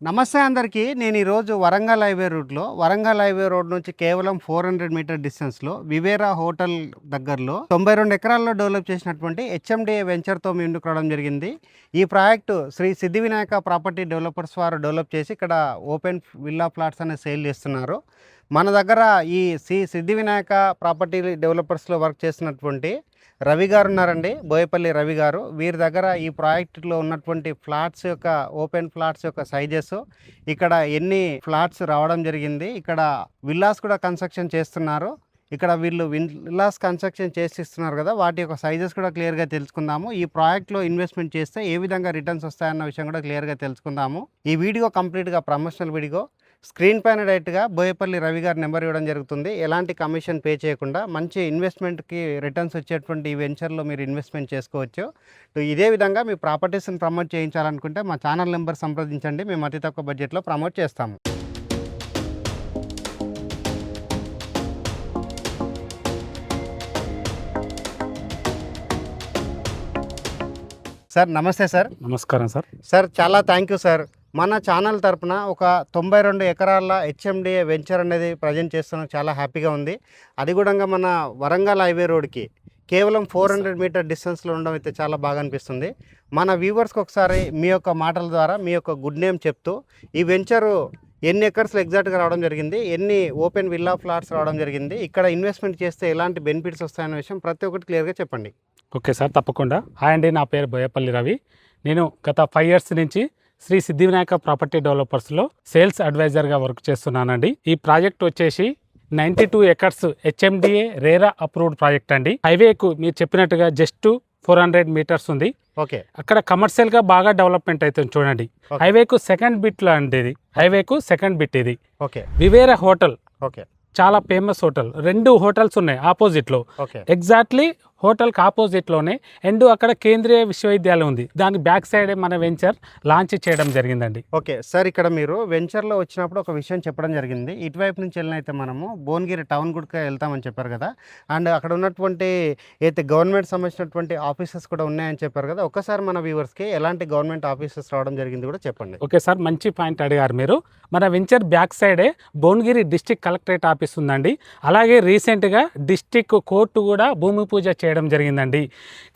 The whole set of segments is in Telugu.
నమస్తే అందరికీ. నేను ఈరోజు వరంగల్ హైవే రూట్‌లో, వరంగల్ హైవే రోడ్ నుంచి కేవలం 400 మీటర్ డిస్టెన్స్‌లో వివేరా హోటల్ దగ్గరలో 92 ఎకరాల్లో డెవలప్ చేసినటువంటి హెచ్ఎండిఏ వెంచర్‌తో మీ ముందుకు రావడం జరిగింది. ఈ ప్రాజెక్టు శ్రీ సిద్ధి వినాయక ప్రాపర్టీ డెవలపర్స్ వారు డెవలప్ చేసి ఇక్కడ ఓపెన్ విల్లా ప్లాట్స్ అనేది సేల్ చేస్తున్నారు. మన దగ్గర ఈ సిద్ధి వినాయక ప్రాపర్టీ డెవలపర్స్‌లో వర్క్ చేస్తున్నటువంటి రవి గారు ఉన్నారండి, బోయపల్లి రవి గారు. వీరి దగ్గర ఈ ప్రాజెక్టులో ఉన్నటువంటి ఫ్లాట్స్ యొక్క ఓపెన్ ఫ్లాట్స్ యొక్క సైజెస్, ఇక్కడ ఎన్ని ఫ్లాట్స్ రావడం జరిగింది, ఇక్కడ విల్లాస్ కూడా కన్స్ట్రక్షన్ చేస్తున్నారు. ఇక్కడ వీళ్ళు విల్లాస్ కన్స్ట్రక్షన్ చేసిస్తున్నారు కదా, వాటి యొక్క సైజెస్ కూడా క్లియర్గా తెలుసుకుందాము. ఈ ప్రాజెక్ట్లో ఇన్వెస్ట్మెంట్ చేస్తే ఏ విధంగా రిటర్న్స్ వస్తాయన్న విషయం కూడా క్లియర్గా తెలుసుకుందాము. ఈ వీడియో కంప్లీట్గా ప్రమోషనల్ వీడియో. స్క్రీన్ పైన డైరెక్ట్గా బోయపల్లి రవి గారి నెంబర్ ఇవ్వడం జరుగుతుంది. ఎలాంటి కమిషన్ పే చేయకుండా మంచి ఇన్వెస్ట్మెంట్కి రిటర్న్స్ వచ్చేటువంటి ఈ వెంచర్లో మీరు ఇన్వెస్ట్మెంట్ చేసుకోవచ్చు. ఇదే విధంగా మీ ప్రాపర్టీస్ని ప్రమోట్ చేయించాలనుకుంటే మా ఛానల్ నెంబర్ సంప్రదించండి. మేము అతి తక్కువ బడ్జెట్లో ప్రమోట్ చేస్తాము. సార్ నమస్తే సార్. నమస్కారం సార్. సార్ చాలా థ్యాంక్ యూ సార్. మన ఛానల్ తరపున ఒక 92 ఎకరాల హెచ్ఎండిఏ వెంచర్ అనేది ప్రజెంట్ చేస్తున్నాం. చాలా హ్యాపీగా ఉంది. అది కూడా మన వరంగల్ హైవే రోడ్కి కేవలం 400 మీటర్ డిస్టెన్స్లో ఉండడం అయితే చాలా బాగా అనిపిస్తుంది. మన వ్యూవర్స్కి ఒకసారి మీ యొక్క మాటల ద్వారా మీ యొక్క గుడ్ నేమ్ చెప్తూ ఈ వెంచరు ఎన్ని ఎకర్స్లో ఎగ్జాక్ట్గా రావడం జరిగింది, ఎన్ని ఓపెన్ విల్లా ఫ్లాట్స్ రావడం జరిగింది, ఇక్కడ ఇన్వెస్ట్మెంట్ చేస్తే ఎలాంటి బెనిఫిట్స్ వస్తాయనే విషయం ప్రతి ఒక్కటి క్లియర్గా చెప్పండి. ఓకే సార్, తప్పకుండా. హాయ్ అండి, నా పేరు బోయపల్లి రవి. నేను గత 5 years నుంచి శ్రీ సిద్ధి వినాయక ప్రాపర్టీ డెవలపర్స్లో సేల్స్ అడ్వైజర్గా వర్క్ చేస్తున్నానండి. ఈ ప్రాజెక్ట్ వచ్చేసి 92 acres HMDA RERA approved project అండి. హైవేకు మీరు చెప్పినట్టుగా జస్ట్ 400 meters ఉంది. ఓకే, అక్కడ కమర్షియల్గా బాగా డెవలప్మెంట్ అవుతుంది చూడండి. హైవేకు సెకండ్ బిట్లో అండి ఇది. హైవేకు సెకండ్ బిట్ ఇది. ఓకే, వివేరా హోటల్ ఓకే, చాలా ఫేమస్ హోటల్. 2 hotels ఉన్నాయి ఆపోజిట్లో. ఓకే, ఎగ్జాక్ట్లీ హోటల్కి ఆపోజిట్లోనే అండ్ అక్కడ కేంద్రీయ విశ్వవిద్యాలయం ఉంది. దాని బ్యాక్ సైడే మన వెంచర్ లాంచ్ చేయడం జరిగిందండి. ఓకే సార్, ఇక్కడ మీరు వెంచర్లో వచ్చినప్పుడు ఒక విషయం చెప్పడం జరిగింది. ఇటువైపు నుంచి వెళ్ళినైతే మనము భువనగిరి టౌన్ గుడికి వెళ్తామని చెప్పారు కదా, అండ్ అక్కడ ఉన్నటువంటి అయితే గవర్నమెంట్ సంబంధించినటువంటి ఆఫీసెస్ కూడా ఉన్నాయని చెప్పారు కదా. ఒక్కసారి మన వ్యూవర్స్కి ఎలాంటి గవర్నమెంట్ ఆఫీసెస్ రావడం జరిగింది కూడా చెప్పండి. ఓకే సార్, మంచి పాయింట్ అడిగారు మీరు. మన వెంచర్ బ్యాక్ సైడే భువనగిరి డిస్టిక్ కలెక్టరేట్ ఆఫీస్ ఉందండి. అలాగే రీసెంట్గా డిస్టిక్ కోర్టు కూడా భూమి పూజ చేయడం జరిగిందండి.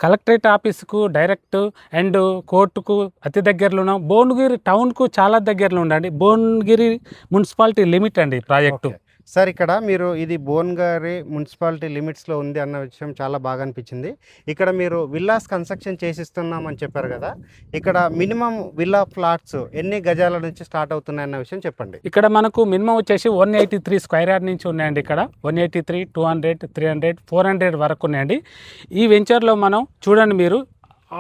కలెక్టరేట్ ఆఫీస్కు డైరెక్ట్ అండ్ కోర్టుకు అతి దగ్గరలో, భువనగిరి టౌన్కు చాలా దగ్గరలో ఉండండి. భువనగిరి మున్సిపాలిటీ లిమిట్ అండి ప్రాజెక్టు. సార్, ఇక్కడ మీరు ఇది భువనగిరి మున్సిపాలిటీ లిమిట్స్లో ఉంది అన్న విషయం చాలా బాగా అనిపించింది. ఇక్కడ మీరు విల్లాస్ కన్స్ట్రక్షన్ చేసిస్తున్నామని చెప్పారు కదా, ఇక్కడ మినిమం విల్లా ఫ్లాట్స్ ఎన్ని గజాల నుంచి స్టార్ట్ అవుతున్నాయి అన్న విషయం చెప్పండి. ఇక్కడ మనకు మినిమం వచ్చేసి 183 square yard నుంచి ఉన్నాయండి. ఇక్కడ 183, 200, 300, 400 వరకు ఉన్నాయండి. ఈ వెంచర్లో మనం చూడండి, మీరు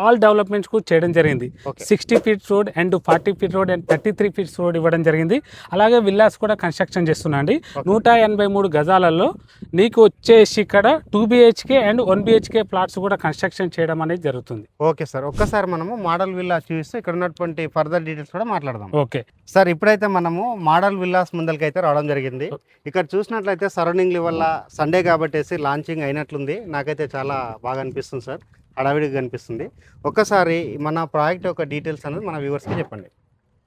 ఆల్ డెవలప్మెంట్స్కు చేయడం జరిగింది. 60 feet road and 40 feet road and 33 feet road ఇవ్వడం జరిగింది. అలాగే విల్లాస్ కూడా కన్స్ట్రక్షన్ చేస్తున్నాండి. 183 గజాలలో నీకు వచ్చేసి ఇక్కడ 2 BHK అండ్ 1 BHK ప్లాట్స్ కూడా కన్స్ట్రక్షన్ చేయడం అనేది జరుగుతుంది. ఓకే సార్, ఒక్కసారి మనము మోడల్ విల్లా చూస్తూ ఇక్కడ ఉన్నటువంటి ఫర్దర్ డీటెయిల్స్ కూడా మాట్లాడదాం. ఓకే సార్, ఇప్పుడైతే మనము మోడల్ విల్లాస్ ముందరికి అయితే రావడం జరిగింది. ఇక్కడ చూసినట్లయితే సరౌండింగ్ వల్ల సండే కాబట్టి లాంచింగ్ అయినట్లుంది. నాకైతే చాలా బాగా అనిపిస్తుంది సార్, హడావిడిగా కనిపిస్తుంది. ఒక్కసారి మన ప్రాజెక్ట్ యొక్క డీటెయిల్స్ అనేది మన వ్యూవర్స్కి చెప్పండి.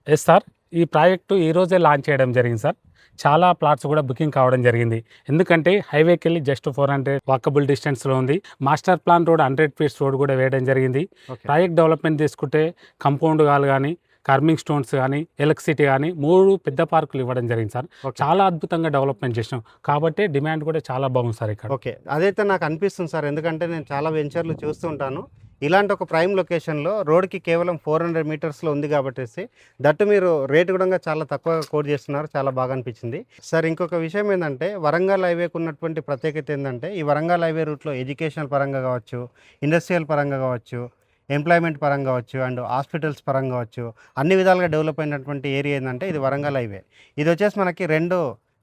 ఎస్ సార్, ఈ ప్రాజెక్టు ఈరోజే లాంచ్ చేయడం జరిగింది సార్. చాలా ప్లాట్స్ కూడా బుకింగ్ కావడం జరిగింది. ఎందుకంటే హైవేకి వెళ్ళి జస్ట్ 400 వాకబుల్ డిస్టెన్స్లో ఉంది. Master plan road 100 feet road కూడా వేయడం జరిగింది. ప్రాజెక్ట్ డెవలప్మెంట్ తీసుకుంటే కంపౌండ్ గాలు కానీ, కార్మింగ్ స్టోన్స్ కానీ, ఎలక్ట్రిసిటీ కానీ 3 పెద్ద పార్కులు ఇవ్వడం జరిగింది సార్. చాలా అద్భుతంగా డెవలప్మెంట్ చేసినాం కాబట్టి డిమాండ్ కూడా చాలా బాగుంది సార్ ఇక్కడ. ఓకే, అదైతే నాకు అనిపిస్తుంది సార్, ఎందుకంటే నేను చాలా వెంచర్లు చూస్తూ ఉంటాను. ఇలాంటి ఒక ప్రైమ్ లొకేషన్లో రోడ్కి కేవలం 400 మీటర్స్లో ఉంది కాబట్టి దట్టు మీరు రేటు కూడా చాలా తక్కువగా కోట్ చేస్తున్నారు. చాలా బాగా అనిపించింది సార్. ఇంకొక విషయం ఏంటంటే, వరంగల్ హైవేకు ఉన్నటువంటి ప్రత్యేకత ఏంటంటే, ఈ వరంగల్ హైవే రూట్లో ఎడ్యుకేషనల్ పరంగా కావచ్చు, ఇండస్ట్రియల్ పరంగా కావచ్చు, ఎంప్లాయ్మెంట్ పరంగా కావచ్చు, అండ్ హాస్పిటల్స్ పరంగా కావచ్చు, అన్ని విధాలుగా డెవలప్ అయినటువంటి ఏరియా ఏంటంటే ఇది వరంగల్ హైవే. ఇది వచ్చేసి మనకి 2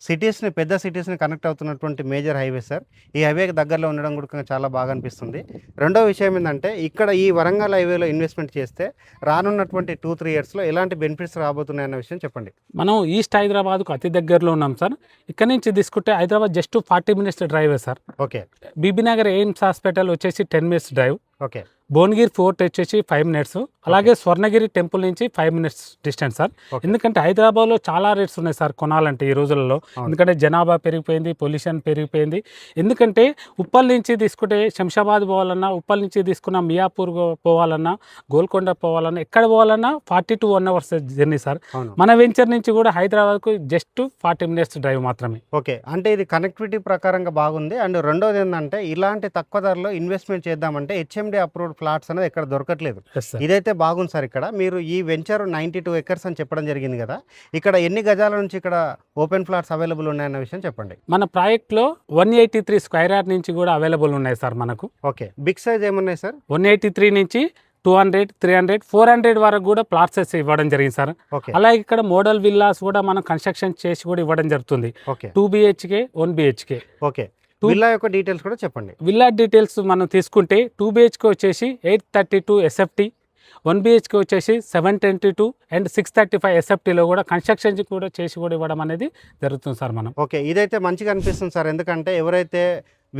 సిటీస్ని, పెద్ద సిటీస్ని కనెక్ట్ అవుతున్నటువంటి మేజర్ హైవే సార్. ఈ హైవేకి దగ్గరలో ఉండడం కూడా చాలా బాగా అనిపిస్తుంది. రెండో విషయం ఏంటంటే, ఇక్కడ ఈ వరంగల్ హైవేలో ఇన్వెస్ట్మెంట్ చేస్తే రానున్నటువంటి 2-3 yearsలో ఎలాంటి బెనిఫిట్స్ రాబోతున్నాయన్న విషయం చెప్పండి. మనం ఈస్ట్ హైదరాబాద్కు అతి దగ్గరలో ఉన్నాం సార్. ఇక్కడ నుంచి తీసుకుంటే హైదరాబాద్ జస్ట్ 40 minutes డ్రైవే sir. Okay, BB Nagar AIIMS hospital వచ్చేసి 10 minutes drive. Okay, Bhuvanagiri fort వచ్చేసి 5 minutes, అలాగే స్వర్ణగిరి టెంపుల్ నుంచి 5 minutes డిస్టెన్స్ సార్. ఎందుకంటే హైదరాబాద్లో చాలా రేట్స్ ఉన్నాయి సార్ కొనాలంటే ఈ రోజులలో, ఎందుకంటే జనాభా పెరిగిపోయింది, పొల్యూషన్ పెరిగిపోయింది. ఎందుకంటే ఉప్పల్ నుంచి తీసుకుంటే శంషాబాద్ పోవాలన్నా, ఉప్పల్ నుంచి తీసుకున్న మియాపూర్ పోవాలన్నా, గోల్కొండ పోవాలన్నా, ఎక్కడ పోవాలన్నా 40 to 1 hours జర్నీ సార్. మన వెంచర్ నుంచి కూడా హైదరాబాద్కు జస్ట్ 40 minutes డ్రైవ్ మాత్రమే. ఓకే, అంటే ఇది కనెక్టివిటీ ప్రకారంగా బాగుంది. అండ్ రెండోది ఏంటంటే ఇలాంటి తక్కువ ధరలో ఇన్వెస్ట్మెంట్ చేద్దామంటే హెచ్ఎండి అప్రూవ్డ్ ఫ్లాట్స్ అనేది ఎక్కడ దొరకట్లేదు. ఇదైతే బాగుంది సార్. ఇక్కడ మీరు ఈ వెంచర్ 92 acres అని చెప్పడం జరిగింది కదా, ఇక్కడ ఎన్ని గజాల నుంచి ఇక్కడ ఓపెన్ ఫ్లాట్స్ అవైలబుల్ ఉన్నాయన్న విషయం చెప్పండి. మన ప్రాజెక్ట్లో 183 square yard నుంచి కూడా అవైలబుల్ ఉన్నాయి సార్ మనకు. ఓకే, బిగ్ సైజ్ ఏమున్నాయి సార్? 183 నుంచి 200, 300, 400 వరకు కూడా ప్లాట్స్ ఇవ్వడం జరిగింది సార్. అలాగే ఇక్కడ మోడల్ విల్లాస్ కూడా మనం కన్స్ట్రక్షన్ చేసి కూడా ఇవ్వడం జరుగుతుంది. 2 BHK, 1 BHK. ఓకే, విల్లా యొక్క డీటెయిల్స్ కూడా చెప్పండి. విల్లా డీటెయిల్స్ మనం తీసుకుంటే 2 BHK వచ్చేసి 832 SFT, 1 BHK వచ్చేసి 722 అండ్ 635 SFTలో కూడా కన్స్ట్రక్షన్ కూడా చేసి కూడా ఇవ్వడం అనేది జరుగుతుంది సార్ మనం. ఓకే, ఇదైతే మంచిగా అనిపిస్తుంది సార్. ఎందుకంటే ఎవరైతే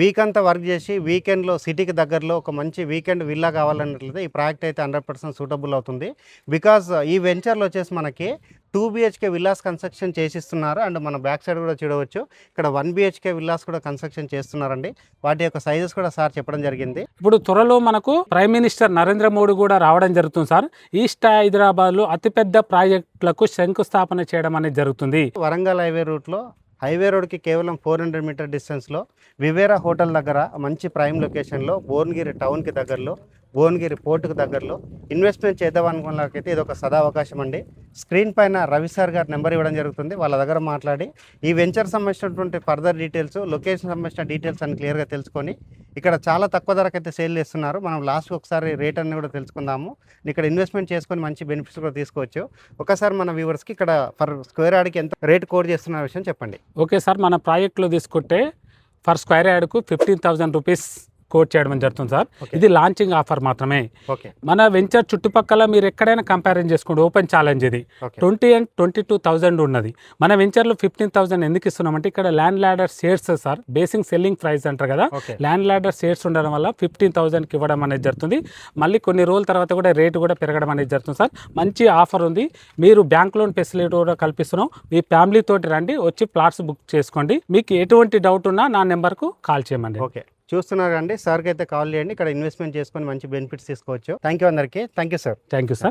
వీక్ అంతా వర్క్ చేసి వీకెండ్లో సిటీకి దగ్గరలో ఒక మంచి వీకెండ్ విల్లా కావాలన్నట్లయితే ఈ ప్రాజెక్ట్ అయితే 100% సూటబుల్ అవుతుంది. బికాజ్ ఈ వెంచర్లో వచ్చేసి మనకి 2 BHK విల్లాస్ కన్స్ట్రక్షన్ చేసిస్తున్నారు. అండ్ మన బ్యాక్ సైడ్ కూడా చూడవచ్చు, ఇక్కడ 1 BHK విల్లాస్ కూడా కన్స్ట్రక్షన్ చేస్తున్నారండి. వాటి యొక్క సైజెస్ కూడా సార్ చెప్పడం జరిగింది. ఇప్పుడు త్వరలో మనకు ప్రైమ్ మినిస్టర్ నరేంద్ర మోడీ కూడా రావడం జరుగుతుంది సార్. ఈస్ట్ హైదరాబాద్లో అతిపెద్ద ప్రాజెక్టులకు శంకుస్థాపన చేయడం అనేది జరుగుతుంది. వరంగల్ హైవే రూట్లో హైవే రోడ్కి కేవలం 400 meter డిస్టెన్స్లో వివేరా హోటల్ దగ్గర మంచి ప్రైమ్ లొకేషన్లో భువనగిరి టౌన్కి దగ్గరలో, భువనగిరి పోర్టుకు దగ్గరలో ఇన్వెస్ట్మెంట్ చేద్దాం అనుకున్న వాళ్ళకైతే ఇది ఒక సదావకాశం అండి. స్క్రీన్ పైన రవి సార్ గారి నెంబర్ ఇవ్వడం జరుగుతుంది. వాళ్ళ దగ్గర మాట్లాడి ఈ వెంచర్ సంబంధించినటువంటి ఫర్దర్ డీటెయిల్స్, లొకేషన్ సంబంధించిన డీటెయిల్స్ అని క్లియర్గా తెలుసుకొని ఇక్కడ చాలా తక్కువ ధరకైతే సేల్ చేస్తున్నారు. మనం లాస్ట్కి ఒకసారి రేట్ అన్ని కూడా తెలుసుకుందాము. ఇక్కడ ఇన్వెస్ట్మెంట్ చేసుకొని మంచి బెనిఫిట్స్ కూడా తీసుకోవచ్చు. ఒకసారి మన వ్యూవర్స్కి ఇక్కడ ఫర్ స్క్వేర్ యార్డ్కి ఎంత రేట్ కోడ్ చేస్తున్న విషయం చెప్పండి. ఓకే సార్, మన ప్రాజెక్ట్లో తీసుకుంటే ఫర్ స్క్వేర్ యార్డ్కు 15,000 రూపీస్ కోట్ చేయడం జరుగుతుంది సార్. ఇది లాంచింగ్ ఆఫర్ మాత్రమే. మన వెంచర్ చుట్టుపక్కల మీరు ఎక్కడైనా కంపారిజన్ చేసుకోండి, ఓపెన్ ఛాలెంజ్ ఇది 20 and 22,000 ఉన్నది. మన వెంచర్లో 15,000 ఎందుకు ఇస్తున్నామంటే ఇక్కడ land ladder shares sir, basic selling price అంటారు కదా, ల్యాండ్ లాడర్ షేర్స్ ఉండడం వల్ల 15,000కి ఇవ్వడం అనేది జరుగుతుంది. మళ్ళీ కొన్ని రోజుల తర్వాత కూడా రేటు కూడా పెరగడం అనేది జరుగుతుంది సార్. మంచి ఆఫర్ ఉంది. మీరు బ్యాంక్ లోన్ ఫెసిలిటీ కూడా కల్పిస్తున్నాం. మీ ఫ్యామిలీ తోటి రండి, వచ్చి ప్లాట్స్ బుక్ చేసుకోండి. మీకు ఎటువంటి డౌట్ ఉన్నా నా నెంబర్కు కాల్ చేయమండి. ఓకే, చూస్తున్నారు అండి, సార్కి అయితే కాల్ చేయండి. ఇక్కడ ఇన్వెస్ట్మెంట్ చేసుకొని మంచి బెనిఫిట్స్ తీసుకోవచ్చు. థ్యాంక్ యూ అందరికీ. Thank you sir. Thank you sir.